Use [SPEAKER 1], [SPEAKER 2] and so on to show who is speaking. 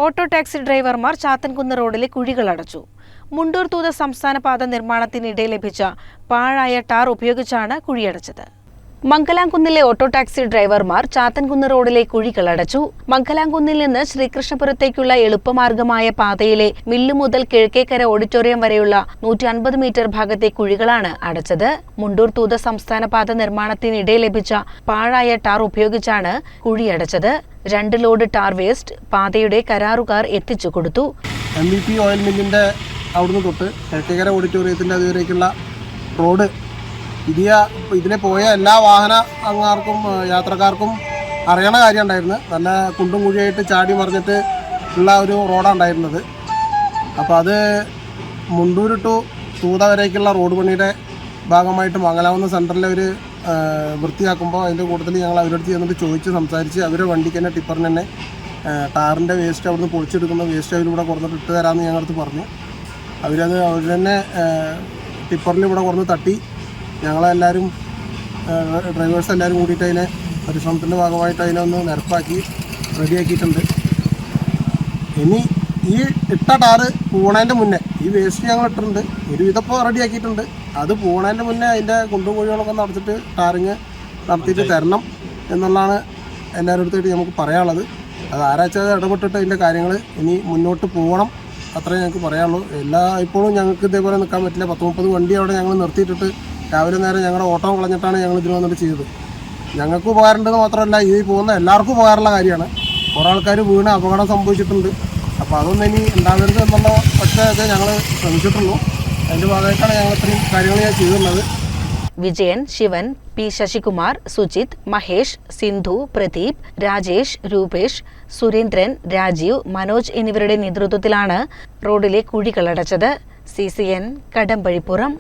[SPEAKER 1] Auto taxi ഡ്രൈവർമാർ ചാത്തൻകുന്ന് റോഡിലെ കുഴികൾ അടച്ചു. മുണ്ടൂർ തൂത സംസ്ഥാന പാത നിർമ്മാണത്തിനിടെ ലഭിച്ച പാഴായ ടാർ ഉപയോഗിച്ചാണ് കുഴിയടച്ചത്. മംഗലാംകുന്നിലെ ഓട്ടോ ടാക്സി ഡ്രൈവർമാർ ചാത്തൻകുന്ന് റോഡിലെ കുഴികൾ അടച്ചു. മംഗലാംകുന്നിൽ നിന്ന് ശ്രീകൃഷ്ണപുരത്തേക്കുള്ള എളുപ്പമാർഗമായ പാതയിലെ മില്ല് മുതൽ കിഴക്കേക്കര ഓഡിറ്റോറിയം വരെയുള്ള 150 മീറ്റർ ഭാഗത്തെ കുഴികളാണ് അടച്ചത്. മുണ്ടൂർ തൂത സംസ്ഥാന പാത നിർമ്മാണത്തിനിടെ ലഭിച്ച പാഴായ ടാർ ഉപയോഗിച്ചാണ് കുഴിയടച്ചത്. 2 ലോഡ് ടാർ വേസ്റ്റ് പാതയുടെ കരാറുകാർ എത്തിച്ചു കൊടുത്തു.
[SPEAKER 2] MVP ഓയിൽ മില്ലിന്റെ അവിടുന്ന് തൊട്ട് കിഴക്കേക്കര ഓഡിറ്റോറിയത്തിന്റെ അതുവരേക്കുള്ള റോഡ് ഇതിലെ പോയ എല്ലാ വാഹന അംഗങ്ങൾക്കും യാത്രക്കാർക്കും അറിയണ കാര്യം ഉണ്ടായിരുന്നു. നല്ല കുണ്ടും കുഴിയായിട്ട് ചാടി മറിഞ്ഞിട്ട് ഉള്ള ഒരു റോഡാണ് ഉണ്ടായിരുന്നത്. അപ്പോൾ അത് മുണ്ടൂർ ടു തൂത വരേക്കുള്ള റോഡ് പണിയുടെ ഭാഗമായിട്ട് മംഗലാകുന്ന് സെൻറ്ററിൽ ഒരു വൃത്തിയാക്കുമ്പോൾ അതിൻ്റെ കൂട്ടത്തിൽ ഞങ്ങൾ അവരടുത്ത് ചെന്നിട്ട് ചോദിച്ച് സംസാരിച്ച് അവരുടെ വണ്ടിക്ക് തന്നെ ടിപ്പറിന് തന്നെ ടാറിൻ്റെ വേസ്റ്റ് അവിടുന്ന് പൊളിച്ചെടുക്കുന്ന വേസ്റ്റ് അവരിവിടെ കുറഞ്ഞിട്ട് ഇട്ട് തരാമെന്ന് ഞങ്ങളടുത്ത് പറഞ്ഞു. അവർ തന്നെ ടിപ്പറിൽ ഇവിടെ കുറഞ്ഞ് തട്ടി ഞങ്ങളെല്ലാവരും ഡ്രൈവേഴ്സ് എല്ലാവരും കൂടിയിട്ട് അതിനെ പരിശ്രമത്തിൻ്റെ ഭാഗമായിട്ട് അതിനെ ഒന്ന് നിരപ്പാക്കി റെഡിയാക്കിയിട്ടുണ്ട്. ഇനി ഈ ഇട്ട ടാറ് പൂണേൻ്റെ മുന്നേ ഈ വേസ്റ്റ് ഞങ്ങൾ ഇട്ടിട്ടുണ്ട്. ഒരുവിധപ്പോൾ റെഡിയാക്കിയിട്ടുണ്ട്. അത് പൂണേൻ്റെ മുന്നേ അതിൻ്റെ കുണ്ടും കുഴികളൊക്കെ നടത്തിയിട്ട് ടാറിങ് നടത്തിയിട്ട് തരണം എന്നുള്ളതാണ് എല്ലാവരുടെ അടുത്തായിട്ട് നമുക്ക് പറയാനുള്ളത്. അത് ആരാച്ചാൽ ഇടപെട്ടിട്ട് അതിൻ്റെ കാര്യങ്ങൾ ഇനി മുന്നോട്ട് പോകണം, അത്രേ ഞങ്ങൾക്ക് പറയാനുള്ളൂ. ഇപ്പോഴും ഞങ്ങൾക്ക് ഇതേപോലെ നിൽക്കാൻ പറ്റില്ല. 10-30 വണ്ടി അവിടെ ഞങ്ങൾ നിർത്തിയിട്ടിട്ട് രാവിലെ നേരം ഞങ്ങളുടെ ഓട്ടം കളഞ്ഞിട്ടാണ് ഞങ്ങൾ ഇതിന് വന്നിട്ട് ചെയ്തത്. ഞങ്ങൾക്ക് ഉപകാരമുണ്ടെന്ന് മാത്രമല്ല, ഈ പോകുന്ന എല്ലാവർക്കും ഉപകാരമുള്ള കാര്യമാണ്. കുറേ ആൾക്കാർ വീണ് അപകടം സംഭവിച്ചിട്ടുണ്ട്. അപ്പോൾ അതൊന്നും ഇനി ഉണ്ടാകരുത് എന്നുള്ള ഒറ്റയൊക്കെ ഞങ്ങൾ ശ്രമിച്ചിട്ടുള്ളൂ. അതിൻ്റെ ഭാഗമായിട്ടാണ് ഞങ്ങൾ ഇത്രയും കാര്യങ്ങൾ ഞാൻ ചെയ്തിട്ടുള്ളത്.
[SPEAKER 1] വിജയൻ, ശിവൻ, പി ശശികുമാർ, സുജിത്, മഹേഷ്, സിന്ധു, പ്രദീപ്, രാജേഷ്, രൂപേഷ്, സുരേന്ദ്രൻ, രാജീവ്, മനോജ് എന്നിവരുടെ നേതൃത്വത്തിലാണ് റോഡിലെ കുഴികളടച്ചത്. CCN കടമ്പഴിപ്പുറം.